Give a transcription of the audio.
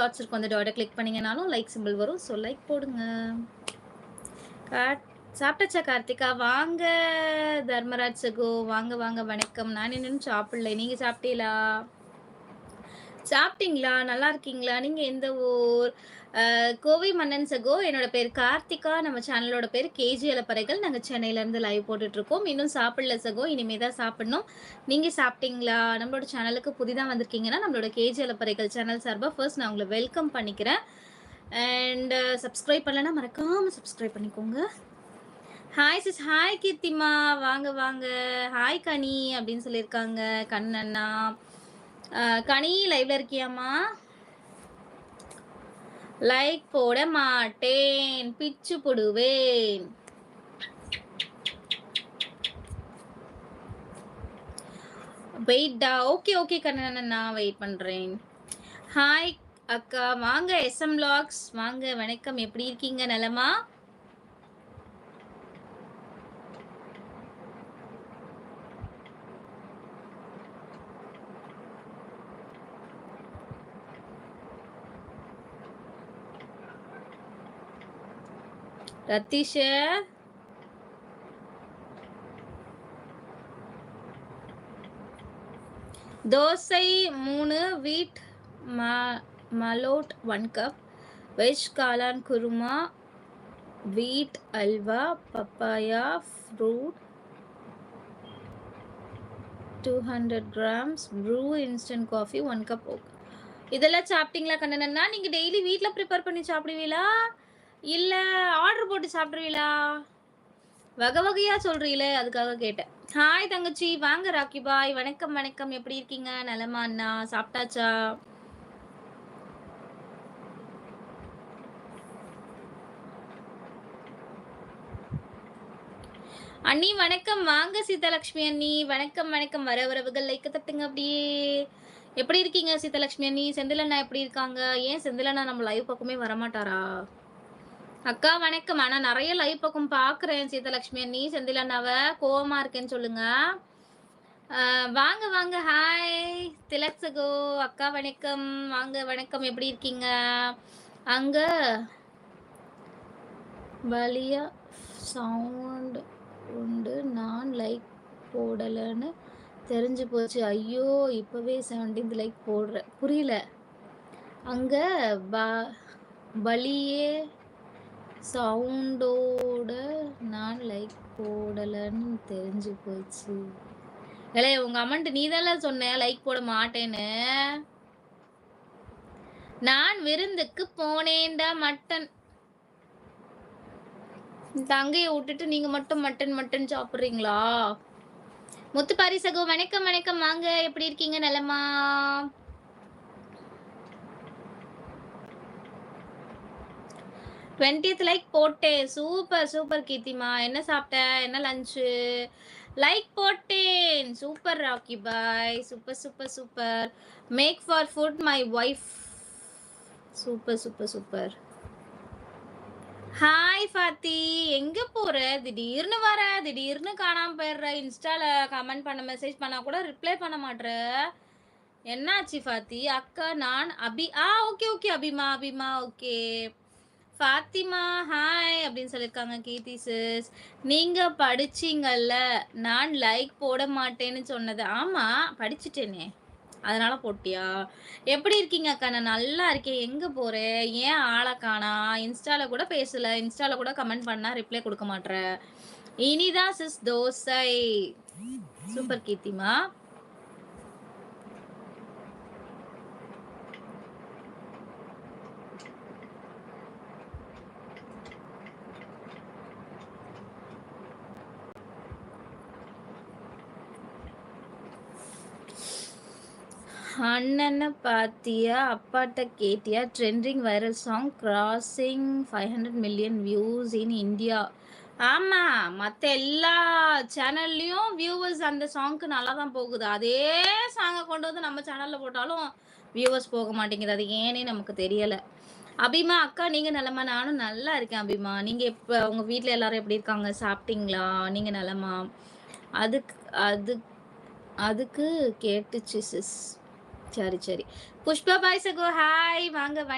Dots இருக்கும், அந்த டாட்டை click பண்ணீங்கனாலும் like simple வரும். ஸோ லைக் போடுங்க. சாப்பிட்டாச்சா கார்த்திகா? வாங்க தர்மராஜ் சகோ, வாங்க வாங்க, வணக்கம். நான் இன்னும் சாப்பிடல, நீங்க சாப்பிட்டீங்களா? சாப்பிட்டீங்களா? நல்லா இருக்கீங்களா? நீங்க எந்த ஊர்? கோவை மன்னன் சகோ. என்னோட பேர் கார்த்திகா. நம்ம சேனலோட பேர் கேஜி அலப்பறைகள். நாங்க சென்னையில இருந்து லைவ் போட்டுட்டு இருக்கோம். இன்னும் சாப்பிடல சகோ, இனிமே தான் சாப்பிடணும். நீங்க சாப்பிட்டீங்களா? நம்மளோட சேனலுக்கு புதிதா வந்திருக்கீங்கன்னா நம்மளோட கேஜி அலப்பறைகள் சேனல் சார்பா ஃபர்ஸ்ட் நான் உங்களை வெல்கம் பண்ணிக்கிறேன். அண்ட் சப்ஸ்கிரைப் பண்ணலன்னா மறக்காம சப்ஸ்கிரைப் பண்ணிக்கோங்க. ஹாய் சிஸ், ஹாய் கீர்த்திமா, வாங்க வாங்க. ஹாய் கனி அப்படின்னு சொல்லியிருக்காங்க கண்ணண்ணா. கனி லைவ்ல இருக்கியாமா? லைக் போட மாட்டேன், பிச்சு போடுவேன். வெயிட்டா? ஓகே ஓகே கண்ணண்ணா, வெயிட் பண்றேன். ஹாய் அக்கா, வாங்க SM வ்ளாக்ஸ், வாங்க, வணக்கம். எப்படி இருக்கீங்க? நலமா? ரத்தீஷ தோசை 3, வீட் மலோட் 1 கப், வெஜ் காளான் குருமா, wheat halwa, papaya fruit 200 grams, Bru instant coffee 1 cup. இதெல்லாம் சாப்பிட்டீங்களா கண்ணனண்ணா? நீங்க டெய்லி வீட்டில் ப்ரிப்பேர் பண்ணி சாப்பிடுவீங்களா இல்ல ஆர்டர் போட்டு சாப்பிடுவீங்களா? வகை வகையா சொல்றீங்களே, அதுக்காக கேட்டேன். ஹாய் தங்கச்சி, வாங்க ராக்கி பாய், வணக்கம் வணக்கம். எப்படி இருக்கீங்க? நலமா அண்ணா? சாப்பிட்டாச்சா? அண்ணி வணக்கம், வாங்க சீதாலட்சுமி அண்ணி, வணக்கம் வணக்கம். வர வரவுகள் லைக்க தட்டுங்க அப்படியே. எப்படி இருக்கீங்க சீதாலட்சுமி அண்ணி? செந்திலண்ணா எப்படி இருக்காங்க? ஏன் செந்திலண்ணா நம்ம லைவ் பக்கமே வரமாட்டாரா? அக்கா வணக்கம். ஆனா நிறைய லைவ் பக்கம் பாக்குறேன் சீதாலட்சுமி அண்ணி. செந்திலண்ணாவை கோவமா இருக்கேன்னு சொல்லுங்க. வாங்க வாங்க. ஹாய் திலக் சகோ, அக்கா வணக்கம், வாங்க வணக்கம். எப்படி இருக்கீங்க? அங்க வலியா சவுண்ட் உண்டு, நான் லைக் போடலன்னு தெரிஞ்சு போச்சு. ஐயோ, இப்பவே 17th லைக் போடுறேன். புரியல. அங்க வலியே சவுண்டோட நான் லைக் போடலன்னு தெரிஞ்சு போச்சு. இல்லை, உங்க அமௌண்ட் நீ தானே சொன்ன லைக் போட மாட்டேன்னு. நான் விருந்துக்கு போனேன்டா மட்டன். தங்கையை விட்டுட்டு நீங்க மட்டும் மட்டன் மட்டன் சாப்பிடுறீங்களா? முத்துப்பாரி சகோ வணக்கம் வணக்கம், வாங்க. எப்படி இருக்கீங்க? நலமா? லைக் போட்டேன். சூப்பர் சூப்பர் கீர்த்திமா. என்ன சாப்பிட்ட? என்ன லஞ்சு? லைக் போட்டேன். Super Rocky Bhai, super super super. Make for food my wife. Super super super. Hi Fathi, எங்க போற? திடீர்னு வர, திடீர்னு காணாம போயிடுற. இன்ஸ்டால கமெண்ட் பண்ண, மெசேஜ் பண்ணா கூட ரிப்ளை பண்ண மாட்ற. என்னாச்சு ஃபாத்தி? அக்கா நான் okay okay Abima, Abima okay. Fathima hi அப்படின்னு சொல்லியிருக்காங்க கீர்த்தி சிஸ். நீங்க படிச்சீங்கல்ல, நான் லைக் போட மாட்டேன்னு சொன்னது. ஆமா, படிச்சுட்டேனே, அதனால போட்டியா? எப்படி இருக்கீங்க அக்கா? நான் நல்லா இருக்கேன். எங்க போறேன்? ஏன் ஆளை காணா? இன்ஸ்டால கூட பேசல, இன்ஸ்டால கூட கமெண்ட் பண்ணா ரிப்ளை கொடுக்க மாட்ற. இனிதான் சிஸ் தோசை. சூப்பர் கீர்த்திமா. அண்ணனை பாத்தியா? அப்பாட்ட கேட்டியா? Trending viral song crossing 500 million views in India. ஆமா, மற்ற எல்லா சேனல்லையும் வியூவர்ஸ் அந்த சாங்க்கு நல்லா தான் போகுது. அதே சாங்கை கொண்டு வந்து நம்ம சேனலில் போட்டாலும் வியூவர்ஸ் போக மாட்டேங்குது. அது ஏன்னே நமக்கு தெரியலை. அபிமா அக்கா, நீங்கள் நலமா? நானும் நல்லா இருக்கேன் அபிமா. நீங்கள் இப்போ உங்கள் வீட்டில் எல்லாரும் எப்படி இருக்காங்க? சாப்பிட்டீங்களா? நீங்கள் நலமா? அதுக்கு அதுக்கு அதுக்கு கேட்டுச்சு சிஸ். சரி, சரி. புஷ்பா பாய் சகோ ஹாய் வாங்க.